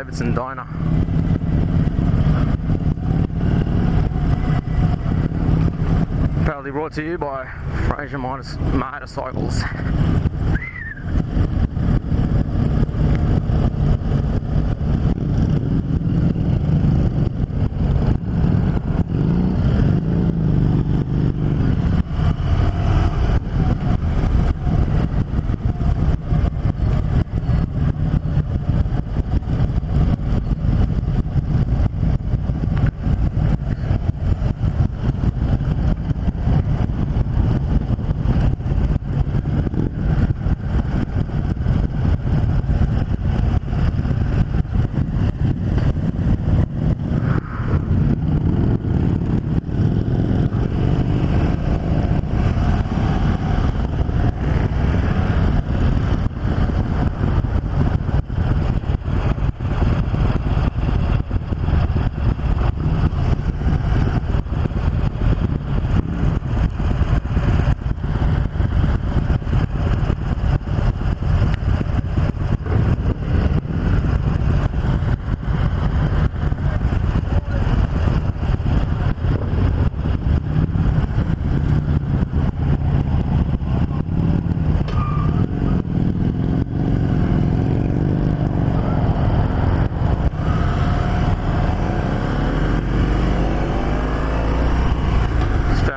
Harley-Davidson Dyna. Proudly brought to you by Fraser Motorcycles.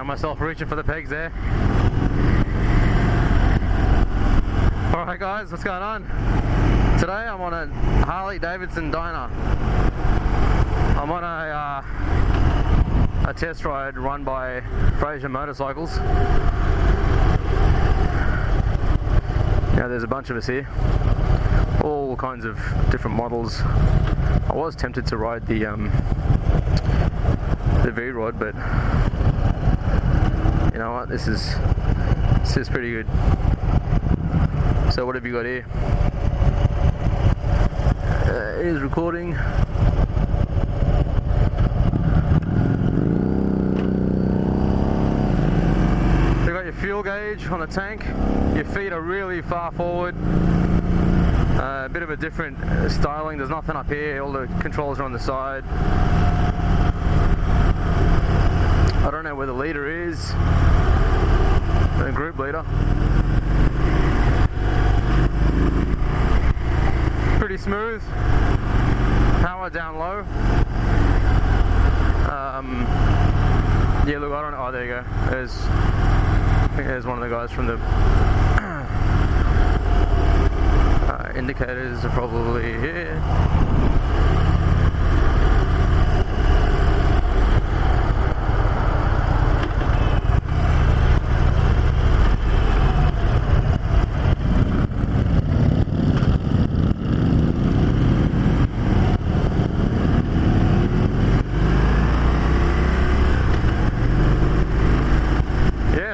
Myself reaching for the pegs there. Alright guys, what's going on? Today I'm on a Harley Davidson Dyna. I'm on a test ride run by Fraser Motorcycles. Now there's a bunch of us here, all kinds of different models. I was tempted to ride the V-Rod, but you know what, this is pretty good. So what have you got here? It is recording. You've got your fuel gauge on the tank. Your feet are really far forward. A bit of a different styling. There's nothing up here. All the controls are on the side. I don't know where the leader is. The group leader. Pretty smooth. Power down low. Yeah, look, I don't know. Oh, there you go. I think there's one of the guys from the indicators are probably here.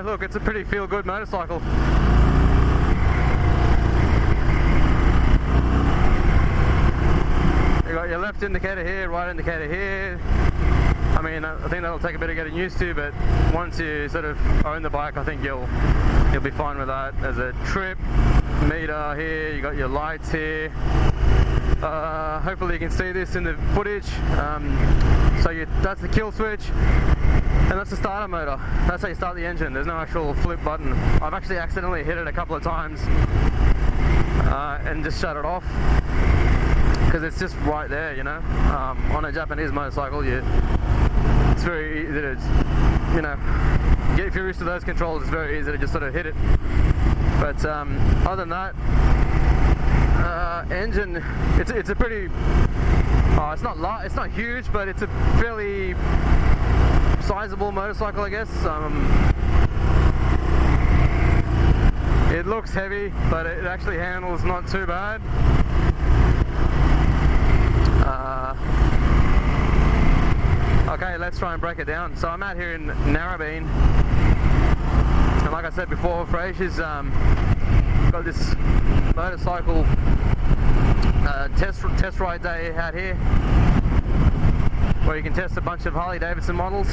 Look, it's a pretty feel-good motorcycle. You got your left indicator here, right indicator here. I mean, I think that'll take a bit of getting used to, but once you sort of own the bike, I think you'll be fine with that. There's a trip meter here. You got your lights here. Hopefully you can see this in the footage. That's the kill switch. And that's the starter motor. That's how you start the engine. There's no actual flip button. I've actually accidentally hit it a couple of times and just shut it off because it's just right there, you know. On a Japanese motorcycle, it's very easy to, you know, if you're used to those controls, it's very easy to just sort of hit it. But other than that, engine, it's a pretty, it's not huge, but it's a fairly sizable motorcycle, I guess. It looks heavy, but it actually handles not too bad. Okay, let's try and break it down. So I'm out here in Narrabeen, and like I said before, Fraser's got this motorcycle test ride day out here, where you can test a bunch of Harley Davidson models.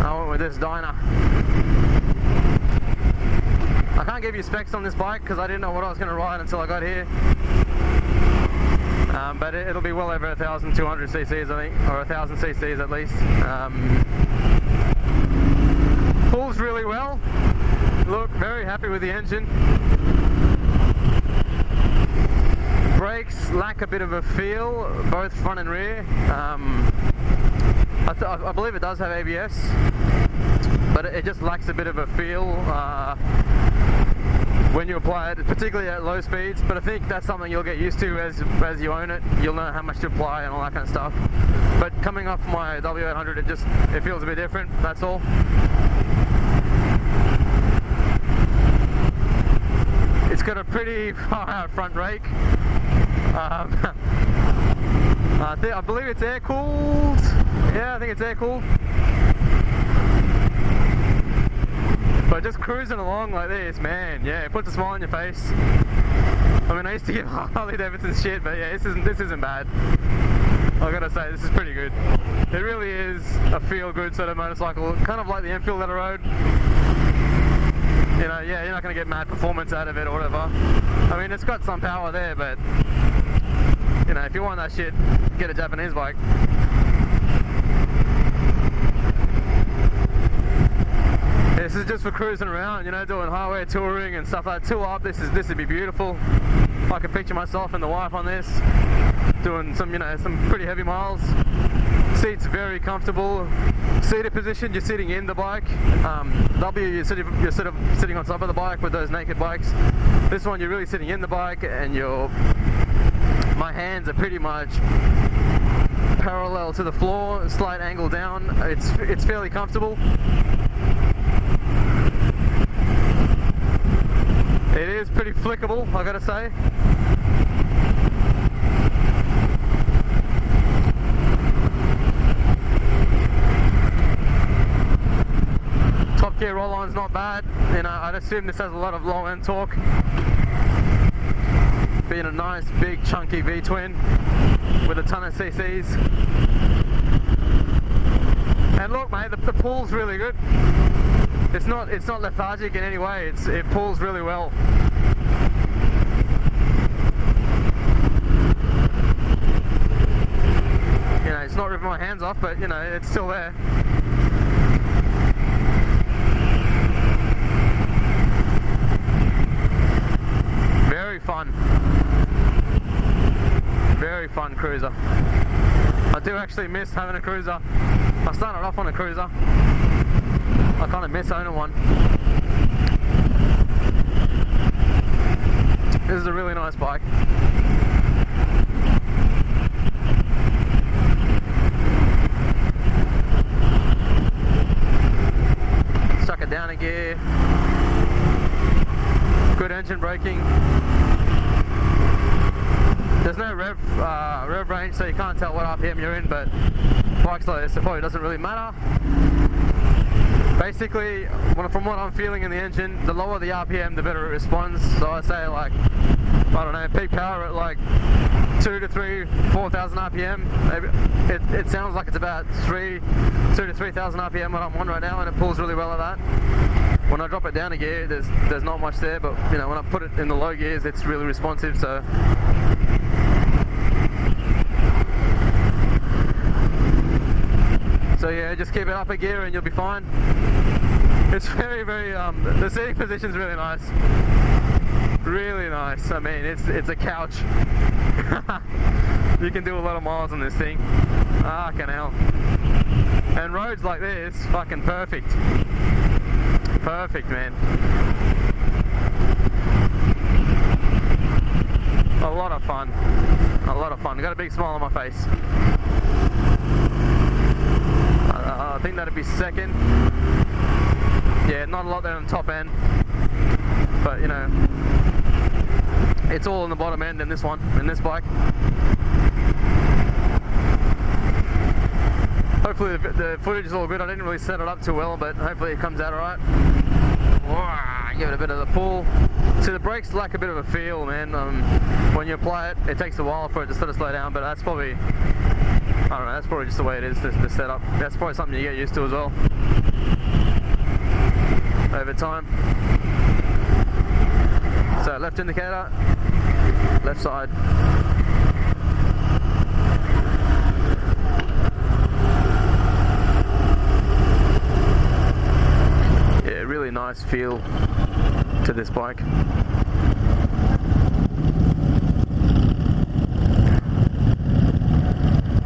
I went with this Dyna. I can't give you specs on this bike because I didn't know what I was going to ride until I got here. but it'll be well over 1,200 cc's, I think, or 1,000 cc's at least. Pulls really well. Look, very happy with the engine. Brakes lack a bit of a feel, both front and rear. I believe it does have ABS, but it just lacks a bit of a feel when you apply it, particularly at low speeds. But I think that's something you'll get used to as you own it. You'll know how much to apply and all that kind of stuff. But coming off my W800, it feels a bit different, that's all. It's got a pretty far out front rake. I believe it's air cooled. Yeah, I think it's air cooled. But just cruising along like this, man, yeah, it puts a smile on your face. I mean, I used to give Harley Davidson shit, but yeah, this isn't bad. I gotta say, this is pretty good. It really is a feel-good sort of motorcycle, kind of like the Enfield that I rode. You know, yeah, you're not gonna get mad performance out of it or whatever. I mean, it's got some power there, but you know, if you want that shit, get a Japanese bike. This is just for cruising around, you know, doing highway touring and stuff like that. Two up, this would be beautiful. I can picture myself and the wife on this, doing some, you know, some pretty heavy miles. Seats very comfortable. Seated position, you're sitting in the bike. W, you're sort of sitting on top of the bike with those naked bikes. This one, you're really sitting in the bike, and my hands are pretty much parallel to the floor, slight angle down. It's fairly comfortable. It is pretty flickable, I gotta say. Top gear roll-on's not bad. You know, I'd assume this has a lot of low end torque. Being a nice, big, chunky V-twin with a ton of CCs. And look, mate, the pull's really good. It's not lethargic in any way. It pulls really well. You know, it's not ripping my hands off, but you know, it's still there. Very fun. Very fun cruiser. I do actually miss having a cruiser. I started off on a cruiser. I kind of miss owning one. This is a really nice bike. Chuck it down a gear. Good engine braking. There's no rev range, so you can't tell what RPM you're in, but bikes like this, it probably doesn't really matter. Basically, from what I'm feeling in the engine, the lower the RPM, the better it responds. So I say, like, I don't know, peak power at like 2,000 to 4,000 RPM. It sounds like it's about 2,000 to 3,000 RPM what I'm on right now, and it pulls really well at that. When I drop it down a gear, there's not much there, but you know, when I put it in the low gears, it's really responsive. So yeah, just keep it up a gear and you'll be fine. It's very, very, the seating position's really nice. Really nice. I mean, it's a couch. You can do a lot of miles on this thing. Fucking hell. And roads like this, fucking perfect. Perfect, man. A lot of fun. A lot of fun. Got a big smile on my face. I think that'd be second. Yeah, not a lot there on the top end, but you know, it's all in the bottom end in this one, in this bike. Hopefully the footage is all good. I didn't really set it up too well, but hopefully it comes out alright. Give it a bit of the pull. See, the brakes lack a bit of a feel, man. When you apply it, it takes a while for it to sort of slow down, but that's probably, I don't know, that's probably just the way it is, the setup. That's probably something you get used to as well over time. So left indicator, left side. nice feel to this bike.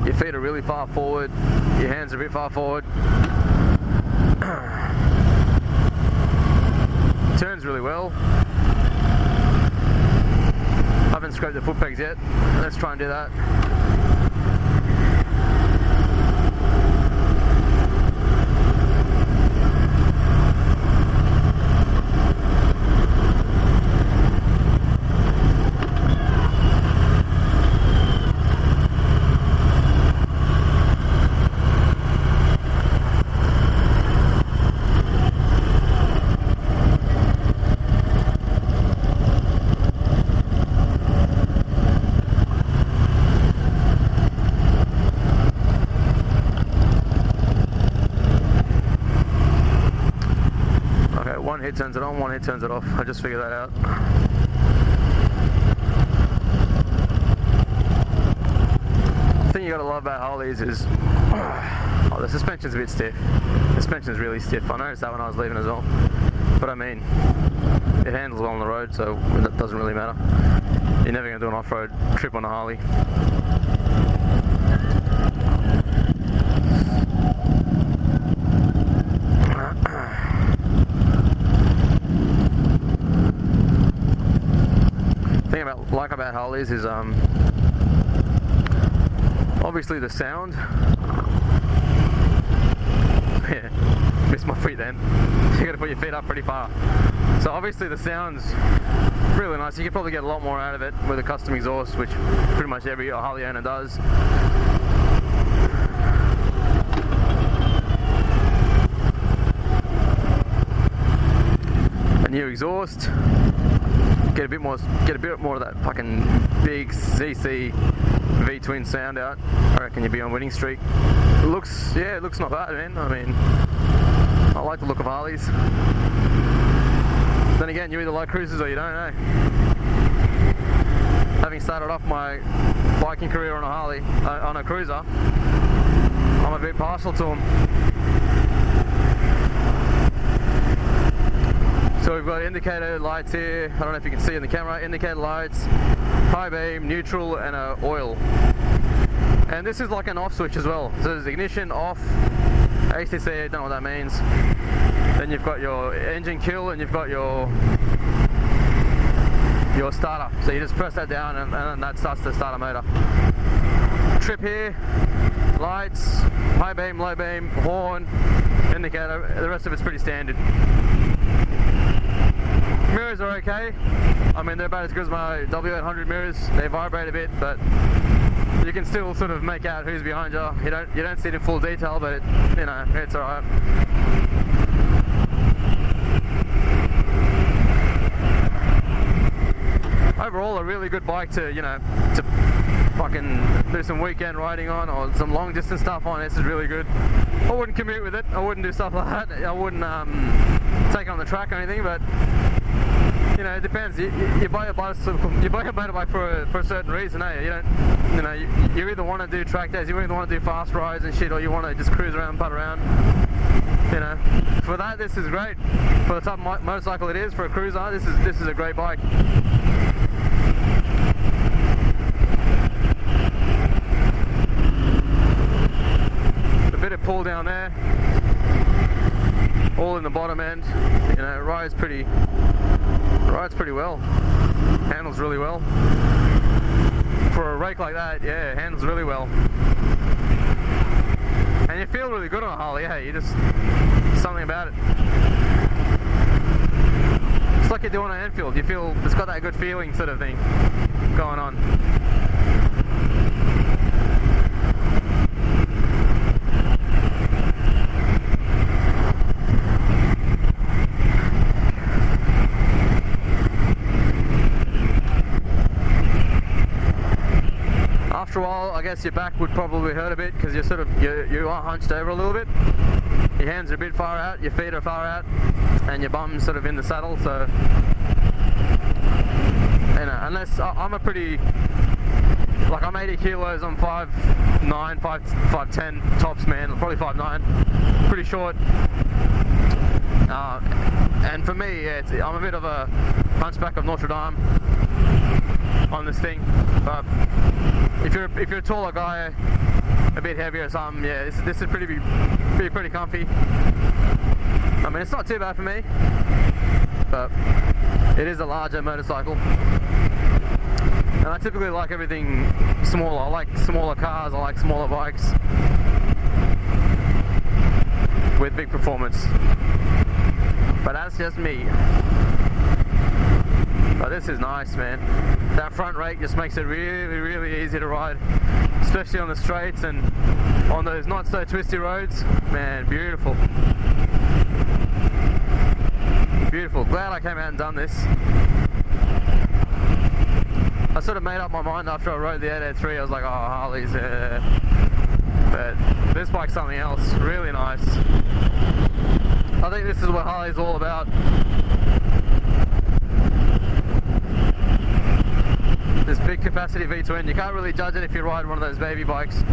Your feet are really far forward, your hands are a bit far forward. Turns really well. I haven't scraped the foot pegs yet. Let's try and do that. One hit turns it on, one hit turns it off. I just figured that out. The thing you gotta love about Harleys is the suspension's a bit stiff. The suspension's really stiff. I noticed that when I was leaving as well. But I mean, it handles well on the road, so it doesn't really matter. You're never gonna do an off-road trip on a Harley. Like about Harleys is obviously the sound. Yeah, missed my feet then. You gotta put your feet up pretty far. So obviously the sound's really nice. You could probably get a lot more out of it with a custom exhaust, which pretty much every Harley owner does. A new exhaust. Get a bit more of that fucking big CC V-twin sound out. I reckon you'd be on winning streak. It looks not bad, man. I mean, I like the look of Harleys. Then again, you either like cruisers or you don't, eh? Having started off my biking career on a Harley, on a cruiser, I'm a bit partial to them. So we've got indicator lights here. I don't know if you can see in the camera. Indicator lights, high beam, neutral, and oil. And this is like an off switch as well. So there's ignition off, HTC. I don't know what that means. Then you've got your engine kill, and you've got your starter. So you just press that down, and then that starts to start a motor. Trip here, lights, high beam, low beam, horn, indicator. The rest of it's pretty standard. Mirrors are okay. I mean, they're about as good as my W800 mirrors. They vibrate a bit, but you can still sort of make out who's behind you. You don't see it in full detail, but it's alright. Overall, a really good bike to fucking do some weekend riding on or some long distance stuff on. This is really good. I wouldn't commute with it. I wouldn't do stuff like that. I wouldn't take it on the track or anything, but it depends. You buy a motorbike for a certain reason, eh? You either want to do track days, you either want to do fast rides and shit, or you want to just cruise around and putt around. For that, this is great. For the type of motorcycle it is, for a cruiser, this is a great bike. A bit of pull down there, all in the bottom end. Rides pretty well. Handles really well. For a rake like that, yeah, handles really well. And you feel really good on a Harley, yeah. Something about it. It's like you're doing an Enfield. You feel it's got that good feeling sort of thing going on. After a while, I guess your back would probably hurt a bit because you are hunched over a little bit. Your hands are a bit far out, your feet are far out, and your bum's sort of in the saddle. So, unless I'm a pretty like I'm 80 kilos, I'm 5'9", 5'10" tops, man, probably 5'9", pretty short. And for me, yeah, I'm a bit of a hunchback of Notre Dame on this thing. But if you're a taller guy, a bit heavier or something, yeah, this is pretty comfy. I mean, it's not too bad for me, but it is a larger motorcycle. And I typically like everything smaller. I like smaller cars, I like smaller bikes with big performance. But that's just me. But this is nice, man. That front rake just makes it really, really easy to ride, especially on the straights and on those not so twisty roads. Man, beautiful. Beautiful. Glad I came out and done this. I sort of made up my mind after I rode the 883. I was like, oh, Harley's, but this bike's something else. Really nice. I think this is what Harley's all about. This big capacity V twin. You can't really judge it if you ride one of those baby bikes.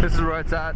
This is where it's at.